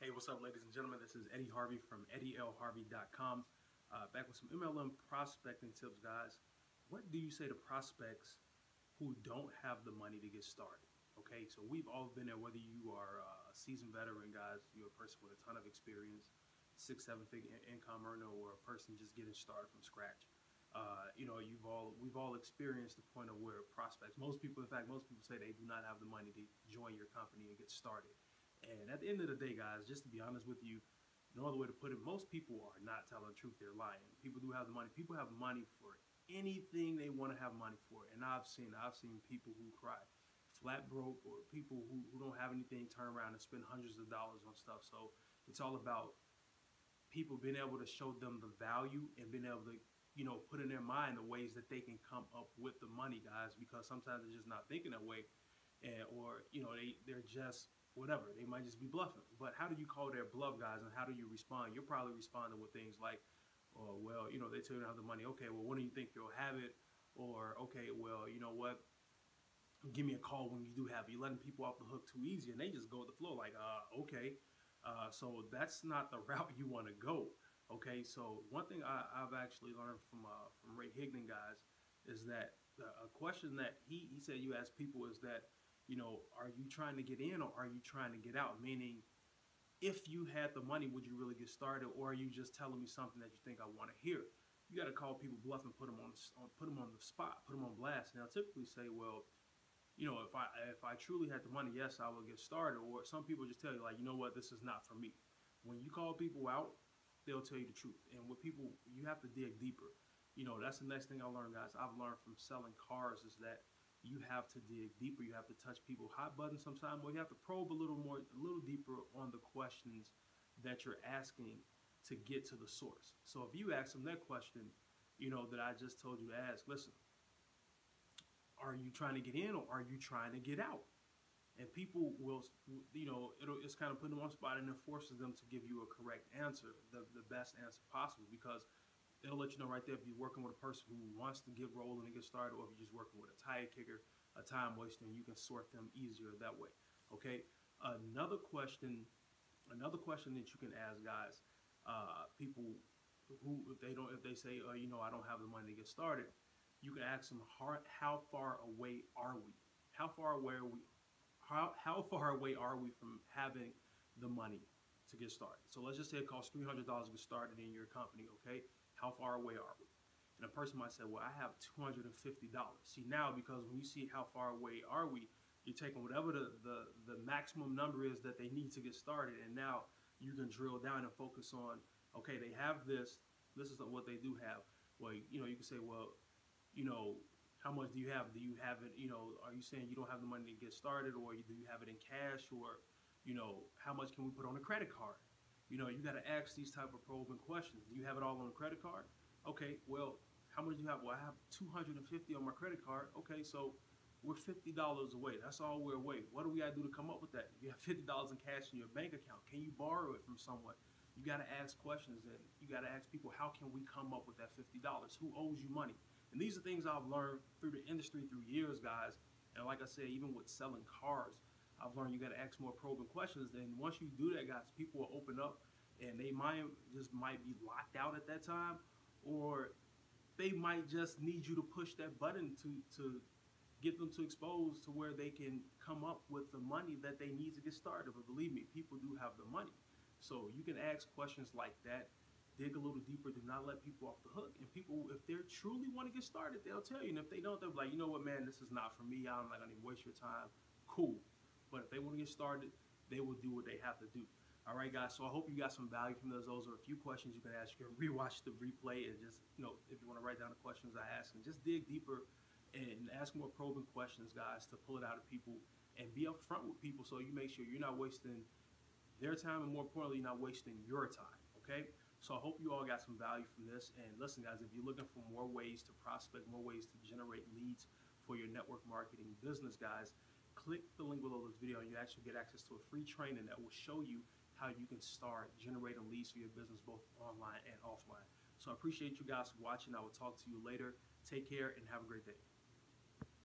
Hey, what's up, ladies and gentlemen? This is Eddie Harvey from EddieLHarvey.com. Back with some MLM prospecting tips, guys. What do you say to prospects who don't have the money to get started? Okay, so we've all been there, whether you are a seasoned veteran, guys, you're a person with a ton of experience, 6-7-figure income earner, or a person just getting started from scratch. We've all experienced the point of where prospects, most people say they do not have the money to join your company and get started. And at the end of the day, guys, just to be honest with you, no other way to put it, most people are not telling the truth. They're lying. People do have the money. People have money for anything they want to have money for. And I've seen people who cry flat broke, or people who don't have anything turn around and spend hundreds of dollars on stuff. So it's all about people being able to show them the value and being able to, put in their mind the ways that they can come up with the money, guys, because sometimes they're just not thinking that way. Or they're just whatever, they might just be bluffing. But how do you call their bluff, guys, and how do you respond? You're probably responding with things like, oh, well, they tell you to have the money. Okay, well, when do you think you'll have it? Or, okay, well, you know what, give me a call when you do have it. You're letting people off the hook too easy, and they just go with the flow like, okay. So that's not the route you want to go. Okay, so one thing I've actually learned from Ray Higdon, guys, is that a question that he said you ask people is that, are you trying to get in or are you trying to get out? Meaning, if you had the money, would you really get started, or are you just telling me something that you think I want to hear? You got to call people bluff and put them on the spot, put them on blast. Now, typically say, well, if I truly had the money, yes, I would get started. Or some people just tell you, like, you know what, this is not for me. When you call people out, they'll tell you the truth. And with people, you have to dig deeper. That's the next thing I learned, guys. I've learned from selling cars is that you have to dig deeper. You have to touch people hot buttons sometimes, or you have to probe a little deeper on the questions that you're asking to get to the source. So if you ask them that question, that I just told you to ask, listen, are you trying to get in or are you trying to get out? And people will, it's kind of putting them on the spot, and it forces them to give you a correct answer, the best answer possible, because it'll let you know right there if you're working with a person who wants to get rolling and get started, or if you're just working with a tire kicker, a time waster, and you can sort them easier that way. Okay. Another question that you can ask, guys, people who if they say, I don't have the money to get started, you can ask them, how far away are we? How far away are we from having the money to get started? So let's just say it costs $300 to get started in your company. Okay. How far away are we? And a person might say, well, I have $250. See, now, because when you see how far away are we, you're taking whatever the maximum number is that they need to get started. And now you can drill down and focus on, okay, they have this. This is what they do have. Well, you can say, well, how much do you have? Do you have it, are you saying you don't have the money to get started, or do you have it in cash, or, how much can we put on a credit card? You got to ask these type of probing questions. Do you have it all on a credit card? Okay, well, how much do you have? Well, I have $250 on my credit card. Okay, so we're $50 away. That's all we're away. What do we got to do to come up with that? You have $50 in cash in your bank account. Can you borrow it from someone? You got to ask questions, and you got to ask people, how can we come up with that $50? Who owes you money? And these are things I've learned through the industry through years, guys. And like I said, even with selling cars, I've learned you got to ask more probing questions. And once you do that, guys, people will open up, and they might be locked out at that time, or they might just need you to push that button to get them to expose to where they can come up with the money that they need to get started. But believe me, people do have the money. So you can ask questions like that, dig a little deeper, do not let people off the hook. And people, if they truly want to get started, they'll tell you. And if they don't, they'll be like, you know what, man, this is not for me. I'm not going to waste your time. Cool. But if they want to get started, they will do what they have to do. All right, guys. So I hope you got some value from those. Those are a few questions you can ask. You can rewatch the replay and just, if you want to write down the questions I asked, and just dig deeper and ask more probing questions, guys, to pull it out of people and be upfront with people, so you make sure you're not wasting their time, and more importantly, you're not wasting your time. Okay. So I hope you all got some value from this. And listen, guys, if you're looking for more ways to prospect, more ways to generate leads for your network marketing business, guys, click the link below this video and you actually get access to a free training that will show you how you can start generating leads for your business, both online and offline. So I appreciate you guys watching. I will talk to you later. Take care and have a great day.